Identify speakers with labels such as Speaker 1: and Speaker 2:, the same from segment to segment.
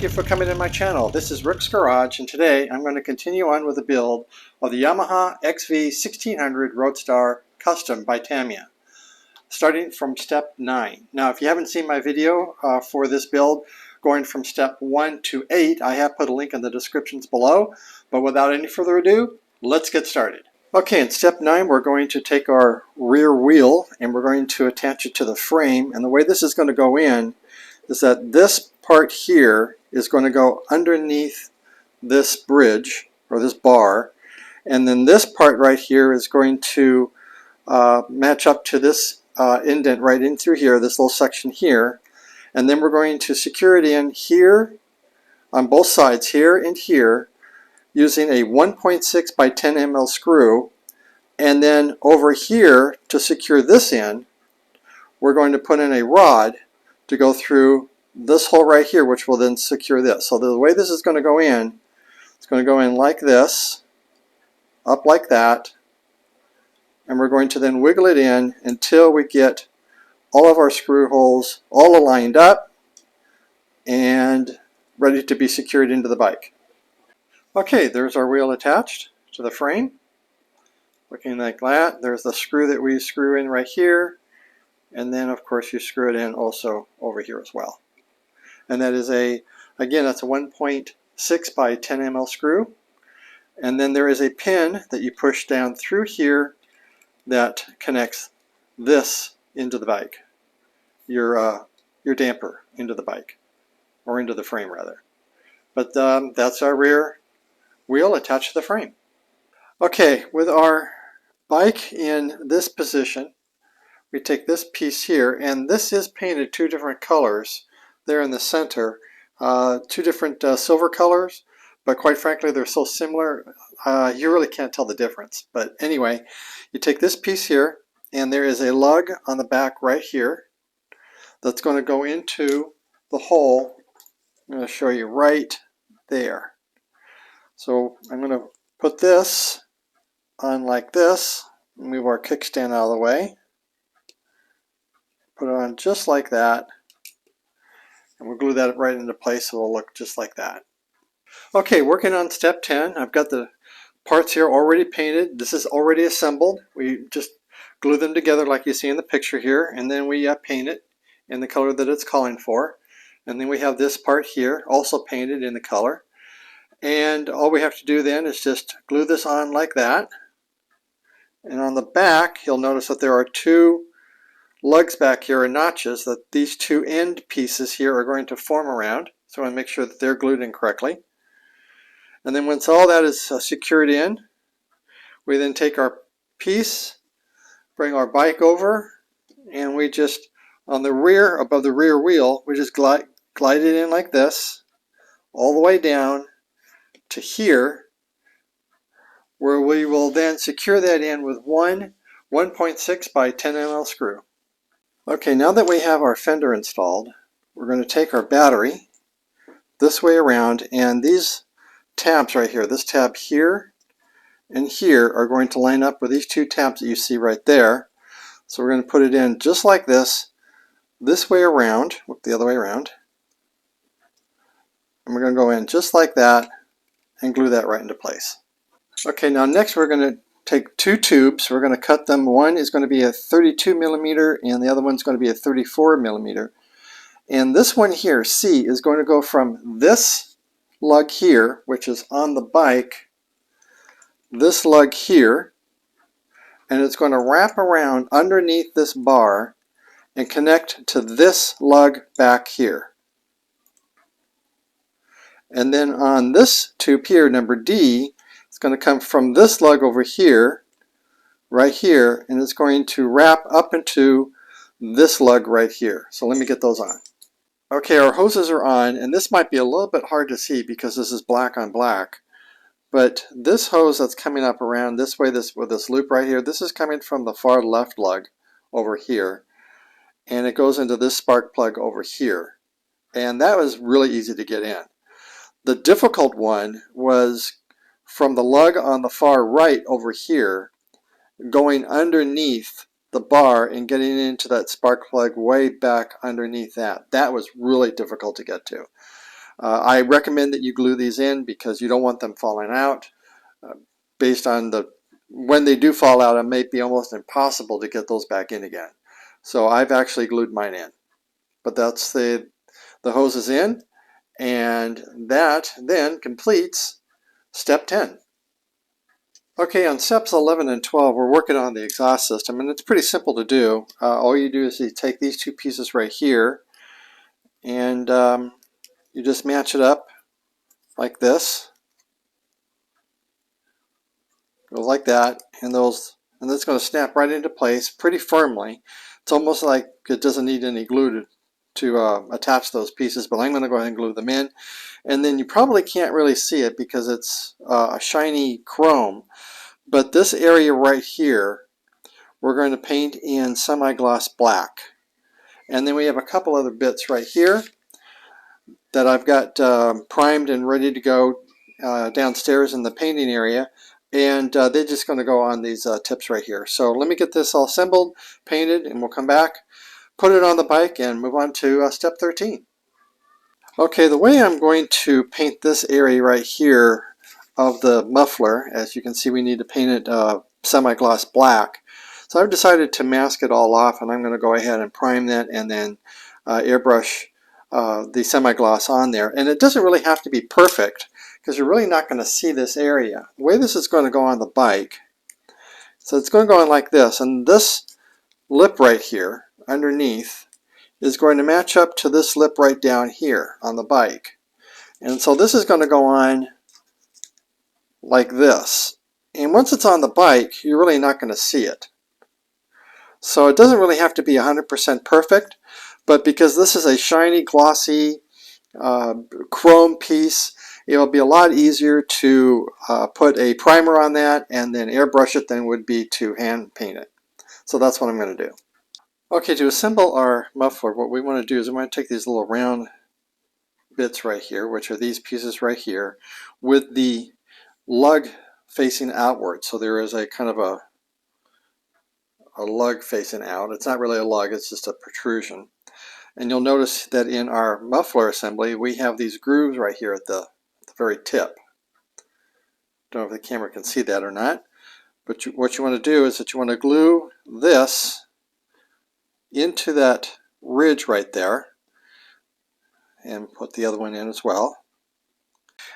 Speaker 1: thank you for coming to my channel. This is Rick's Garage, and today I'm going to continue on with the build of the Yamaha XV1600 RoadStar Custom by Tamiya, starting from step 9. Now, if you haven't seen my video for this build, going from step 1 to 8, I have put a link in the descriptions below, but without any further ado, let's get started. Okay, in step 9, we're going to take our rear wheel and we're going to attach it to the frame, and the way this is going to go in is that this part here is going to go underneath this bridge or this bar, and then this part right here is going to match up to this indent right in through here, this little section here, and then we're going to secure it in here on both sides, here and here, using a 1.6 by 10 mm screw, and then over here to secure this in, we're going to put in a rod to go through this hole right here, which will then secure this. So the way this is going to go in, it's going to go in like this, up like that, and we're going to then wiggle it in until we get all of our screw holes all aligned up and ready to be secured into the bike. Okay, there's our wheel attached to the frame, looking like that. There's the screw that we screw in right here, and then of course you screw it in also over here as well. And that is again, that's a 1.6 by 10 mm screw. And then there is a pin that you push down through here that connects this into the bike, your damper into the bike, or into the frame rather. But that's our rear wheel attached to the frame. Okay, with our bike in this position, we take this piece here, and this is painted two different colors there in the center, two different silver colors, but quite frankly they're so similar you really can't tell the difference. But anyway, you take this piece here, and there is a lug on the back right here that's going to go into the hole. I'm going to show you right there. So I'm going to put this on like this, move our kickstand out of the way, put it on just like that, and we'll glue that right into place so it'll look just like that. Okay, working on step 10. I've got the parts here already painted. This is already assembled. We just glue them together like you see in the picture here, and then we paint it in the color that it's calling for. And then we have this part here also painted in the color. And all we have to do then is just glue this on like that. And on the back, you'll notice that there are two lugs back here, or notches, that these two end pieces here are going to form around. So I want to make sure that they're glued in correctly. And then once all that is secured in, we then take our piece, bring our bike over, and we just, on the rear, above the rear wheel, we just glide it in like this, all the way down to here, where we will then secure that in with one 1.6 by 10 mm screw. Okay, now that we have our fender installed, we're going to take our battery this way around, and these tabs right here, this tab here and here, are going to line up with these two tabs that you see right there. So we're going to put it in just like this way around, look the other way around, and we're going to go in just like that and glue that right into place. Okay, now next we're going to take two tubes. We're going to cut them. One is going to be a 32 millimeter and the other one's going to be a 34 millimeter. And this one here, C, is going to go from this lug here, which is on the bike, this lug here, and it's going to wrap around underneath this bar and connect to this lug back here. And then on this tube here, number D, it's going to come from this lug over here, right here, and it's going to wrap up into this lug right here. So let me get those on. Okay, our hoses are on, and this might be a little bit hard to see because this is black on black. But this hose that's coming up around this way, with this loop right here, this is coming from the far left lug over here. And it goes into this spark plug over here. And that was really easy to get in. The difficult one was from the lug on the far right over here, going underneath the bar and getting into that spark plug way back underneath that. That was really difficult to get to. I recommend that you glue these in because you don't want them falling out. Based on when they do fall out, it may be almost impossible to get those back in again. So I've actually glued mine in. But that's the hose is in, and that then completes step 10. Okay, on steps 11 and 12, we're working on the exhaust system, and it's pretty simple to do. All you do is you take these two pieces right here, and you just match it up like this. Goes like that, and that's going to snap right into place pretty firmly. It's almost like it doesn't need any glue to attach those pieces, but I'm going to go ahead and glue them in. And then you probably can't really see it because it's a shiny chrome, but this area right here we're going to paint in semi-gloss black. And then we have a couple other bits right here that I've got primed and ready to go downstairs in the painting area, and they're just going to go on these tips right here. So let me get this all assembled, painted, and we'll come back, put it on the bike, and move on to step 13. Okay, the way I'm going to paint this area right here of the muffler, as you can see, we need to paint it semi-gloss black. So I've decided to mask it all off, and I'm going to go ahead and prime that and then airbrush the semi-gloss on there. And it doesn't really have to be perfect because you're really not going to see this area. The way this is going to go on the bike, so it's going to go on like this, and this lip right here underneath is going to match up to this lip right down here on the bike. And so this is going to go on like this. And once it's on the bike, you're really not going to see it. So it doesn't really have to be 100% perfect, but because this is a shiny, glossy chrome piece, it'll be a lot easier to put a primer on that and then airbrush it than it would be to hand paint it. So that's what I'm going to do. Okay, to assemble our muffler, what we want to do is we want to take these little round bits right here, which are these pieces right here, with the lug facing outward. So there is a kind of a lug facing out. It's not really a lug, it's just a protrusion. And you'll notice that in our muffler assembly, we have these grooves right here at the very tip. Don't know if the camera can see that or not, but what you want to do is that you want to glue this into that ridge right there, and put the other one in as well.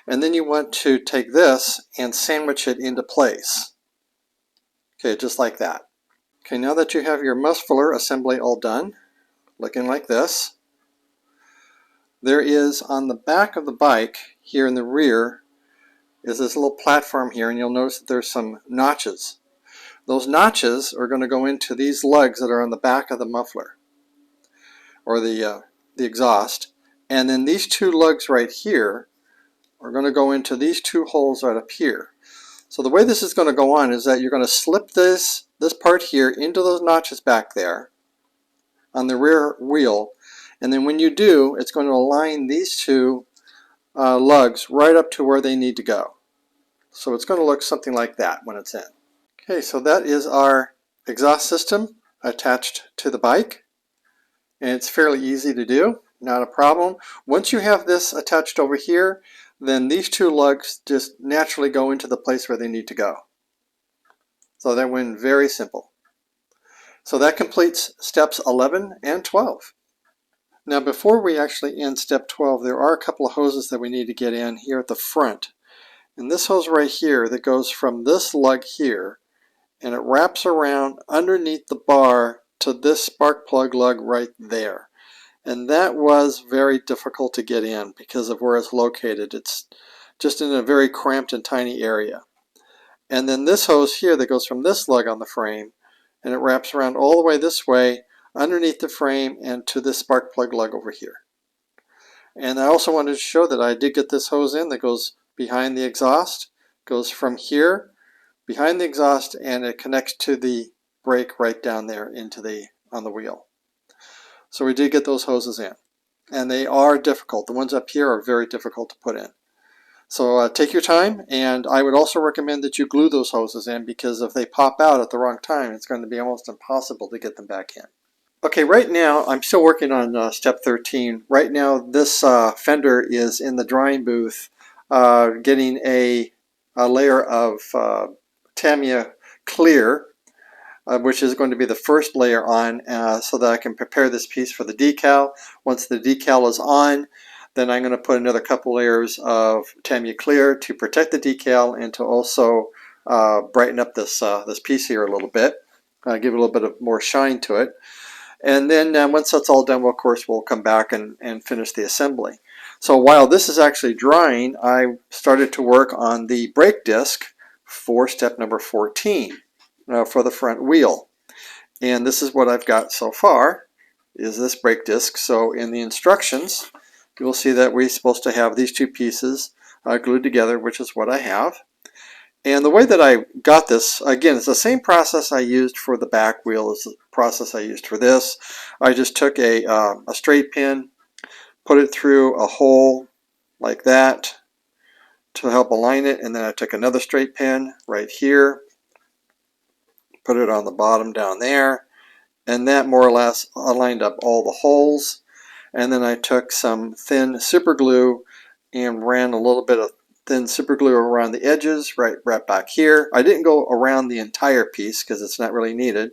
Speaker 1: And then you want to take this and sandwich it into place. Okay, just like that. Okay, now that you have your muffler assembly all done, looking like this, there is on the back of the bike here in the rear is this little platform here, and you'll notice that there's some notches. Those notches are going to go into these lugs that are on the back of the muffler, or the exhaust. And then these two lugs right here are going to go into these two holes right up here. So the way this is going to go on is that you're going to slip this part here into those notches back there on the rear wheel, and then when you do, it's going to align these two lugs right up to where they need to go. So it's going to look something like that when it's in. Okay, so that is our exhaust system attached to the bike, and it's fairly easy to do, not a problem. Once you have this attached over here, then these two lugs just naturally go into the place where they need to go. So that went very simple. So that completes steps 11 and 12. Now before we actually end step 12, there are a couple of hoses that we need to get in here at the front. And this hose right here that goes from this lug here, and it wraps around underneath the bar to this spark plug lug right there. And that was very difficult to get in because of where it's located. It's just in a very cramped and tiny area. And then this hose here that goes from this lug on the frame, and it wraps around all the way this way underneath the frame and to this spark plug lug over here. And I also wanted to show that I did get this hose in that goes behind the exhaust, goes from here behind the exhaust, and it connects to the brake right down there into on the wheel. So we did get those hoses in, and they are difficult. The ones up here are very difficult to put in. So take your time, and I would also recommend that you glue those hoses in, because if they pop out at the wrong time, it's going to be almost impossible to get them back in. Okay, right now I'm still working on step 13. Right now this fender is in the drying booth getting a layer of Tamiya clear, which is going to be the first layer on so that I can prepare this piece for the decal. Once the decal is on, then I'm going to put another couple layers of Tamiya clear to protect the decal and to also brighten up this piece here a little bit, give it a little bit of more shine to it. And then once that's all done, well, of course, we'll come back and finish the assembly. So while this is actually drying, I started to work on the brake disc for step number 14 for the front wheel. And this is what I've got so far, is this brake disc. So in the instructions, you will see that we're supposed to have these two pieces glued together, which is what I have. And the way that I got this, again, it's the same process I used for the back wheel as the process I used for this. I just took a straight pin, put it through a hole like that to help align it, and then I took another straight pin right here, put it on the bottom down there, and that more or less aligned up all the holes. And then I took some thin super glue and ran a little bit of thin super glue around the edges right back here. I didn't go around the entire piece because it's not really needed.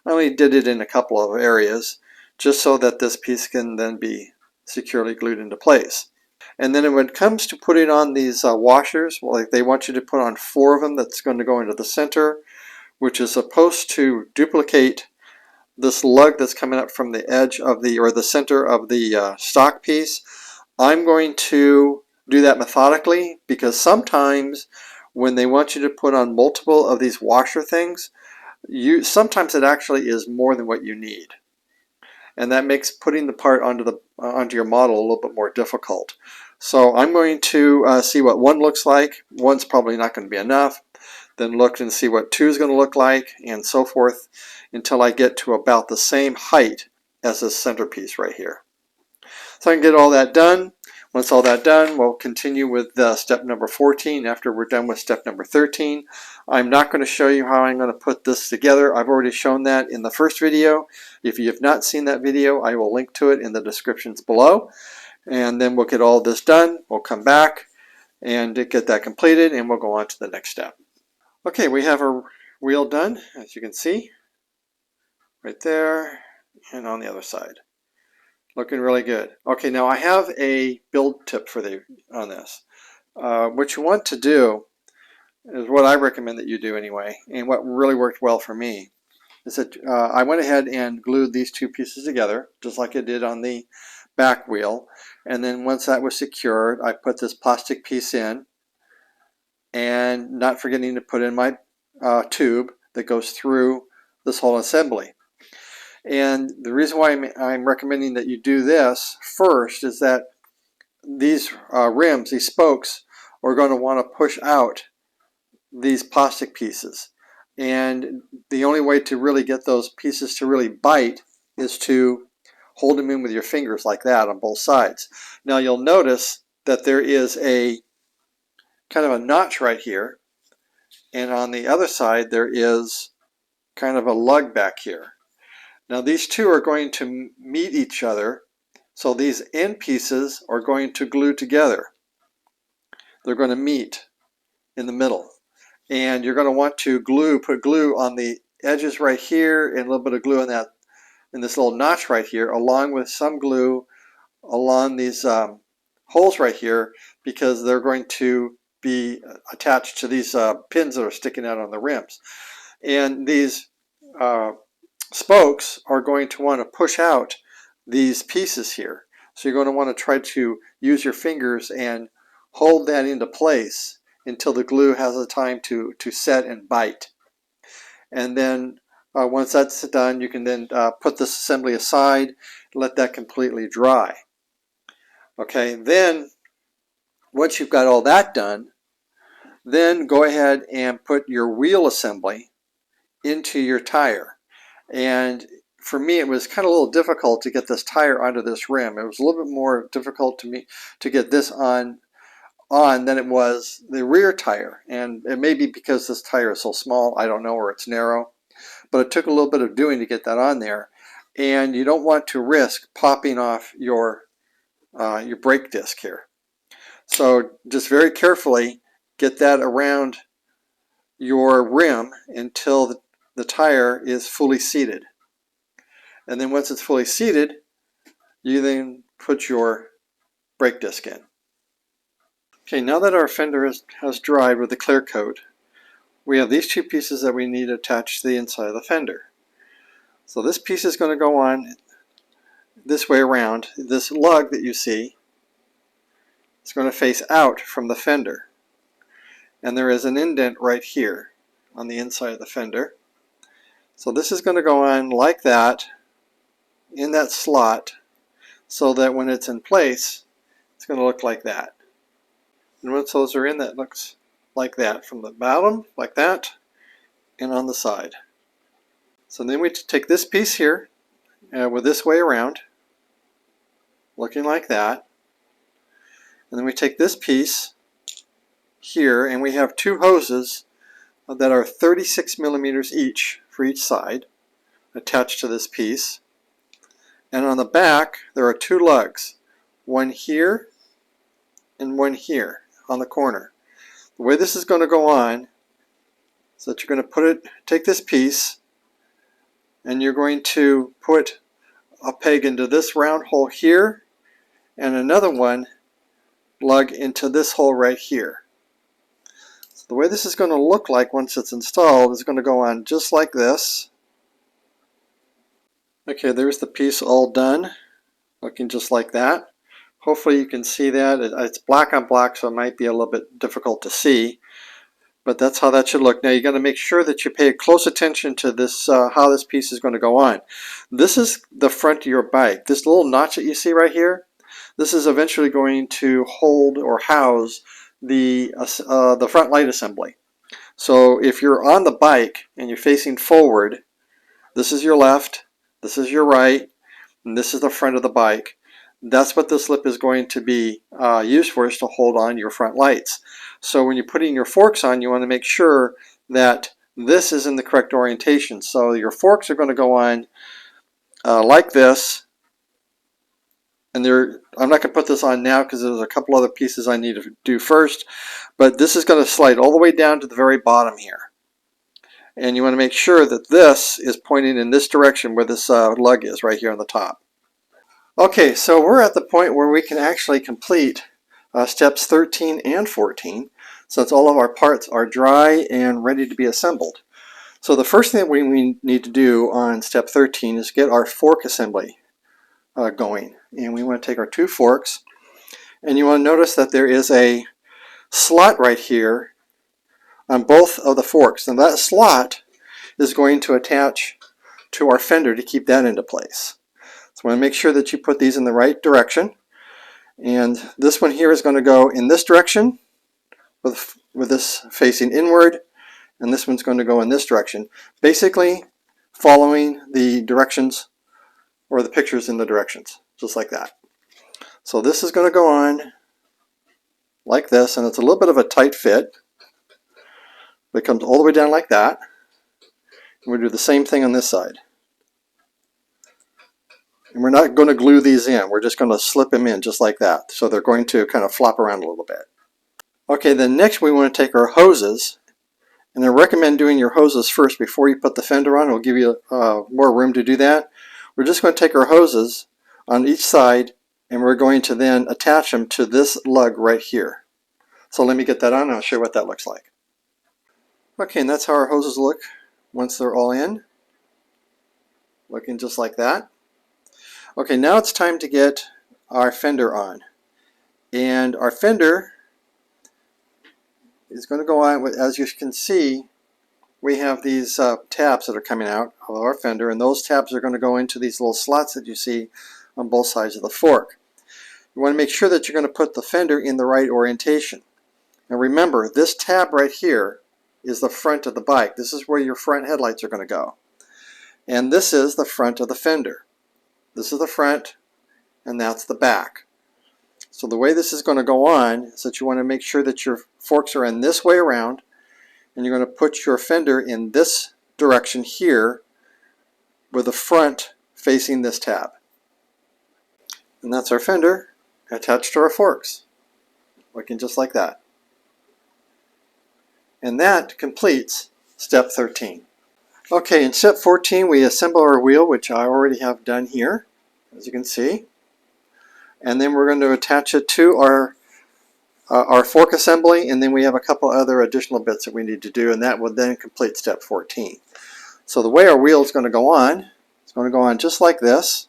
Speaker 1: I only did it in a couple of areas just so that this piece can then be securely glued into place. And then when it comes to putting on these washers, well, like they want you to put on 4 of them. That's going to go into the center, which is supposed to duplicate this lug that's coming up from the edge of the center of the stock piece. I'm going to do that methodically because sometimes when they want you to put on multiple of these washer things, sometimes it actually is more than what you need. And that makes putting the part onto your model a little bit more difficult. So I'm going to see what 1 looks like. 1's probably not going to be enough. Then look and see what 2 is going to look like, and so forth, until I get to about the same height as this centerpiece right here. So I can get all that done. Once all that done, we'll continue with step number 14 after we're done with step number 13. I'm not going to show you how I'm going to put this together. I've already shown that in the first video. If you have not seen that video, I will link to it in the descriptions below. And then we'll get all this done. We'll come back and get that completed, and we'll go on to the next step. Okay, we have our wheel done, as you can see, right there, and on the other side. Looking really good. Okay, now I have a build tip for on this. What you want to do is what I recommend that you do anyway, and what really worked well for me, is that I went ahead and glued these 2 pieces together, just like I did on the back wheel. And then once that was secured, I put this plastic piece in, and not forgetting to put in my tube that goes through this whole assembly. And the reason why I'm recommending that you do this first is that these rims, these spokes, are going to want to push out these plastic pieces. And the only way to really get those pieces to really bite is to hold them in with your fingers like that on both sides. Now you'll notice that there is a kind of a notch right here, and on the other side there is kind of a lug back here. Now these two are going to meet each other, so these end pieces are going to glue together. They're going to meet in the middle, and you're going to want to put glue on the edges right here, and a little bit of glue in this little notch right here, along with some glue along these holes right here, because they're going to be attached to these pins that are sticking out on the rims. And these spokes are going to want to push out these pieces here. So you're going to want to try to use your fingers and hold that into place until the glue has the time to set and bite. And then once that's done, you can then put this assembly aside, let that completely dry. Okay, then once you've got all that done, then go ahead and put your wheel assembly into your tire. And for me, it was kind of a little difficult to get this tire onto this rim. It was a little bit more difficult to me to get this on than it was the rear tire. And it may be because this tire is so small, I don't know, or it's narrow. But it took a little bit of doing to get that on there. and you don't want to risk popping off your brake disc here. So just very carefully get that around your rim until the tire is fully seated. And then once it's fully seated, you then put your brake disc in. Okay, now that our fender has dried with the clear coat, we have these two pieces that we need to attach to the inside of the fender. So this piece is going to go on this way around. This lug that you see is going to face out from the fender. And there is an indent right here on the inside of the fender. So this is going to go on like that in that slot, so that when it's in place, it's going to look like that. And once those are in, that looks like that from the bottom, like that, and on the side. So then we take this piece here with this way around, looking like that. And then we take this piece here, and we have two hoses that are 36 millimeters each for each side attached to this piece. And on the back there are two lugs, one here and one here on the corner. The way this is going to go on is that you're going to take this piece and you're going to put a peg into this round hole here and another one lug into this hole right here. So the way this is going to look like once it's installed is going to go on just like this. Okay, there's the piece all done, looking just like that. Hopefully you can see that. It's black on black, so it might be a little bit difficult to see, but that's how that should look. Now you got to make sure that you pay close attention to this, how this piece is going to go on. This is the front of your bike. This little notch that you see right here, this is eventually going to hold or house the front light assembly. So if you're on the bike and you're facing forward, this is your left, this is your right, and this is the front of the bike. That's what this lip is going to be used for, is to hold on your front lights. So when you're putting your forks on, you want to make sure that this is in the correct orientation. So your forks are going to go on like this. And I'm not going to put this on now because there's a couple other pieces I need to do first. But this is going to slide all the way down to the very bottom here. And you want to make sure that this is pointing in this direction where this lug is right here on the top. Okay, so we're at the point where we can actually complete steps 13 and 14, since all of our parts are dry and ready to be assembled. So the first thing we need to do on step 13 is get our fork assembly going. And we want to take our two forks, and you want to notice that there is a slot right here on both of the forks, and that slot is going to attach to our fender to keep that into place. So I want to make sure that you put these in the right direction, and this one here is going to go in this direction with this facing inward, and this one's going to go in this direction, basically following the directions or the pictures in the directions, just like that. So this is going to go on like this, and it's a little bit of a tight fit. It comes all the way down like that. And we do the same thing on this side. And we're not going to glue these in. We're just going to slip them in just like that. So they're going to kind of flop around a little bit. Okay, then next we want to take our hoses. And I recommend doing your hoses first before you put the fender on. It'll give you more room to do that. We're just going to take our hoses on each side, and we're going to then attach them to this lug right here. So let me get that on and I'll show you what that looks like. Okay, and that's how our hoses look once they're all in. Looking just like that. Okay, now it's time to get our fender on. And our fender is going to go on with, as you can see, we have these tabs that are coming out of our fender, and those tabs are going to go into these little slots that you see on both sides of the fork. You want to make sure that you're going to put the fender in the right orientation. Now remember, this tab right here is the front of the bike. This is where your front headlights are going to go. And this is the front of the fender. This is the front, and that's the back. So the way this is going to go on is that you want to make sure that your forks are in this way around, and you're going to put your fender in this direction here, with the front facing this tab. And that's our fender attached to our forks, looking just like that. And that completes step 13. Okay, in step 14 we assemble our wheel, which I already have done here, as you can see. And then we're going to attach it to our fork assembly, and then we have a couple other additional bits that we need to do, and that will then complete step 14. So the way our wheel is going to go on, it's going to go on just like this.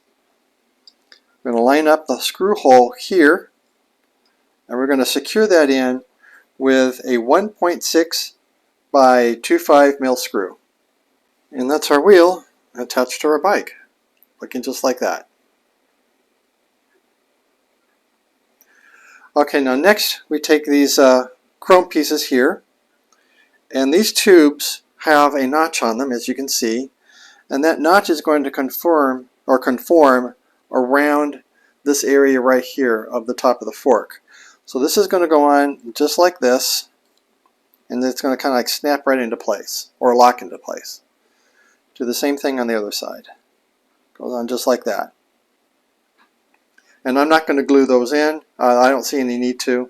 Speaker 1: We're going to line up the screw hole here, and we're going to secure that in with a 1.6 by 2.5 mil screw. And that's our wheel attached to our bike, looking just like that. Okay, now next we take these chrome pieces here, and these tubes have a notch on them, as you can see, and that notch is going to conform around this area right here of the top of the fork. So this is going to go on just like this, and it's going to kind of like snap right into place, or lock into place. Do the same thing on the other side. Goes on just like that. And I'm not going to glue those in. I don't see any need to.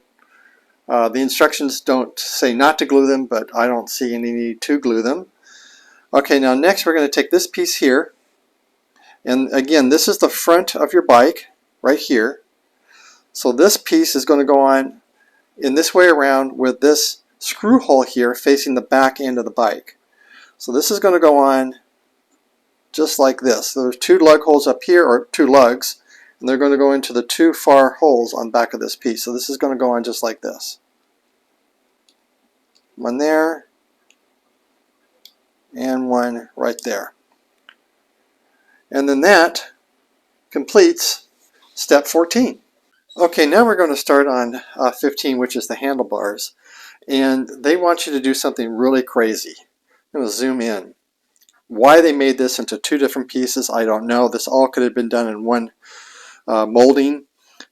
Speaker 1: The instructions don't say not to glue them, but I don't see any need to glue them. Okay, now next we're going to take this piece here. And again, this is the front of your bike, right here. So this piece is going to go on in this way around with this screw hole here facing the back end of the bike. So this is going to go on just like this. So there's two lug holes up here, or two lugs, and they're going to go into the two far holes on the back of this piece. So this is going to go on just like this. One there, and one right there. And then that completes step 14. Okay, now we're going to start on 15, which is the handlebars. And they want you to do something really crazy. I'm going to zoom in. Why they made this into two different pieces, I don't know. This all could have been done in one molding,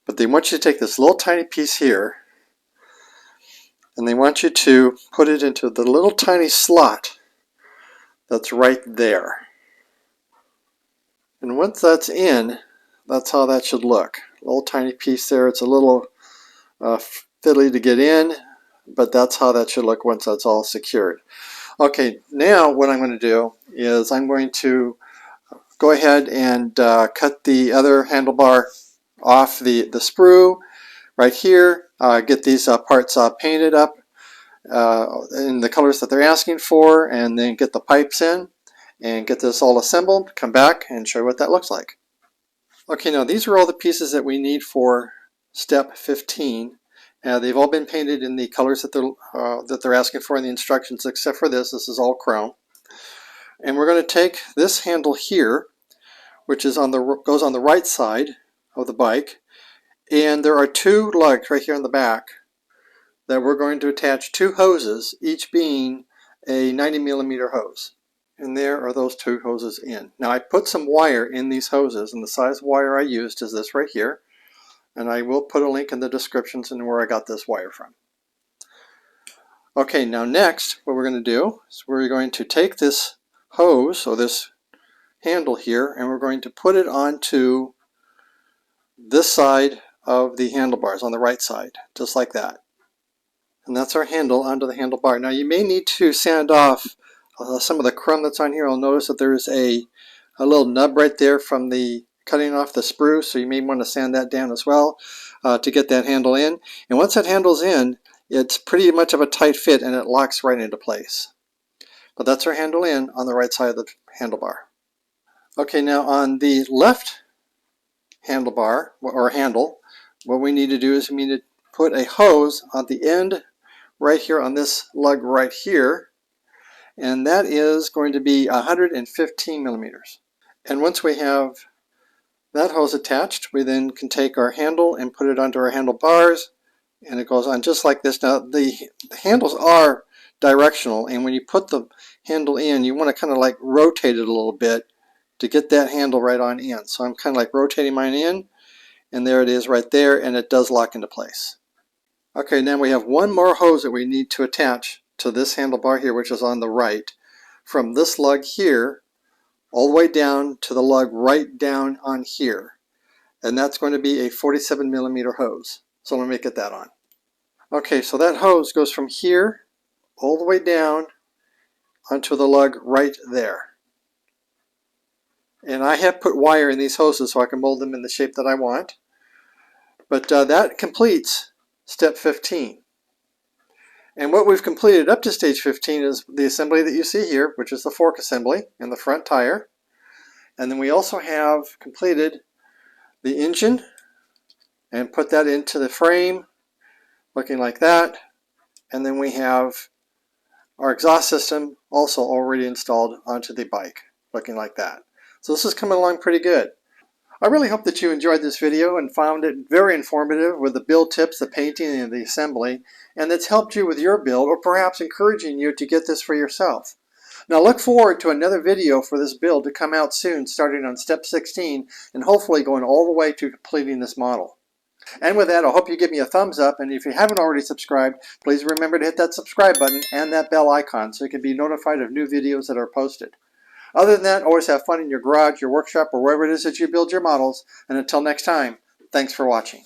Speaker 1: but they want you to take this little tiny piece here, and they want you to put it into the little tiny slot that's right there. And once that's in, that's how that should look. Little tiny piece there. It's a little fiddly to get in, but that's how that should look once that's all secured. Okay, now what I'm going to do is I'm going to go ahead and cut the other handlebar off the sprue right here, get these parts painted up in the colors that they're asking for, and then get the pipes in and get this all assembled, come back and show you what that looks like. Okay, now these are all the pieces that we need for step 15. They've all been painted in the colors that they're asking for in the instructions, except for this. This is all chrome. And we're going to take this handle here, which is goes on the right side of the bike, and there are two lugs right here in the back that we're going to attach two hoses, each being a 90mm hose. And there are those two hoses in. Now I put some wire in these hoses, and the size wire I used is this right here. And I will put a link in the descriptions and where I got this wire from. Okay, now next what we're going to do is we're going to take this hose, or this handle here, and we're going to put it onto this side of the handlebars, on the right side, just like that. And that's our handle onto the handlebar. Now you may need to sand off some of the chrome that's on here. You'll notice that there's a little nub right there from the cutting off the sprue, so you may want to sand that down as well to get that handle in. And once that handle's in, it's pretty much of a tight fit and it locks right into place. But that's our handle in on the right side of the handlebar. Okay, now on the left handlebar, or handle, what we need to do is we need to put a hose on the end right here on this lug right here, and that is going to be 115mm. And once we have that hose attached, we then can take our handle and put it onto our handlebars, and it goes on just like this. Now the handles are directional, and when you put the handle in, you want to kind of like rotate it a little bit to get that handle right on in. So I'm kind of like rotating mine in, and there it is right there, and it does lock into place. Okay, now we have one more hose that we need to attach to this handlebar here, which is on the right, from this lug here all the way down to the lug right down on here. And that's going to be a 47 millimeter hose. So let me get that on. Okay, so that hose goes from here all the way down onto the lug right there. And I have put wire in these hoses so I can mold them in the shape that I want. But that completes step 15. And what we've completed up to stage 15 is the assembly that you see here, which is the fork assembly and the front tire. And then we also have completed the engine and put that into the frame, looking like that. And then we have our exhaust system also already installed onto the bike, looking like that. So this is coming along pretty good. I really hope that you enjoyed this video and found it very informative with the build tips, the painting, and the assembly, and that's helped you with your build or perhaps encouraging you to get this for yourself. Now look forward to another video for this build to come out soon, starting on step 16 and hopefully going all the way to completing this model. And with that, I hope you give me a thumbs up, and if you haven't already subscribed, please remember to hit that subscribe button and that bell icon so you can be notified of new videos that are posted. Other than that, always have fun in your garage, your workshop, or wherever it is that you build your models. And until next time, thanks for watching.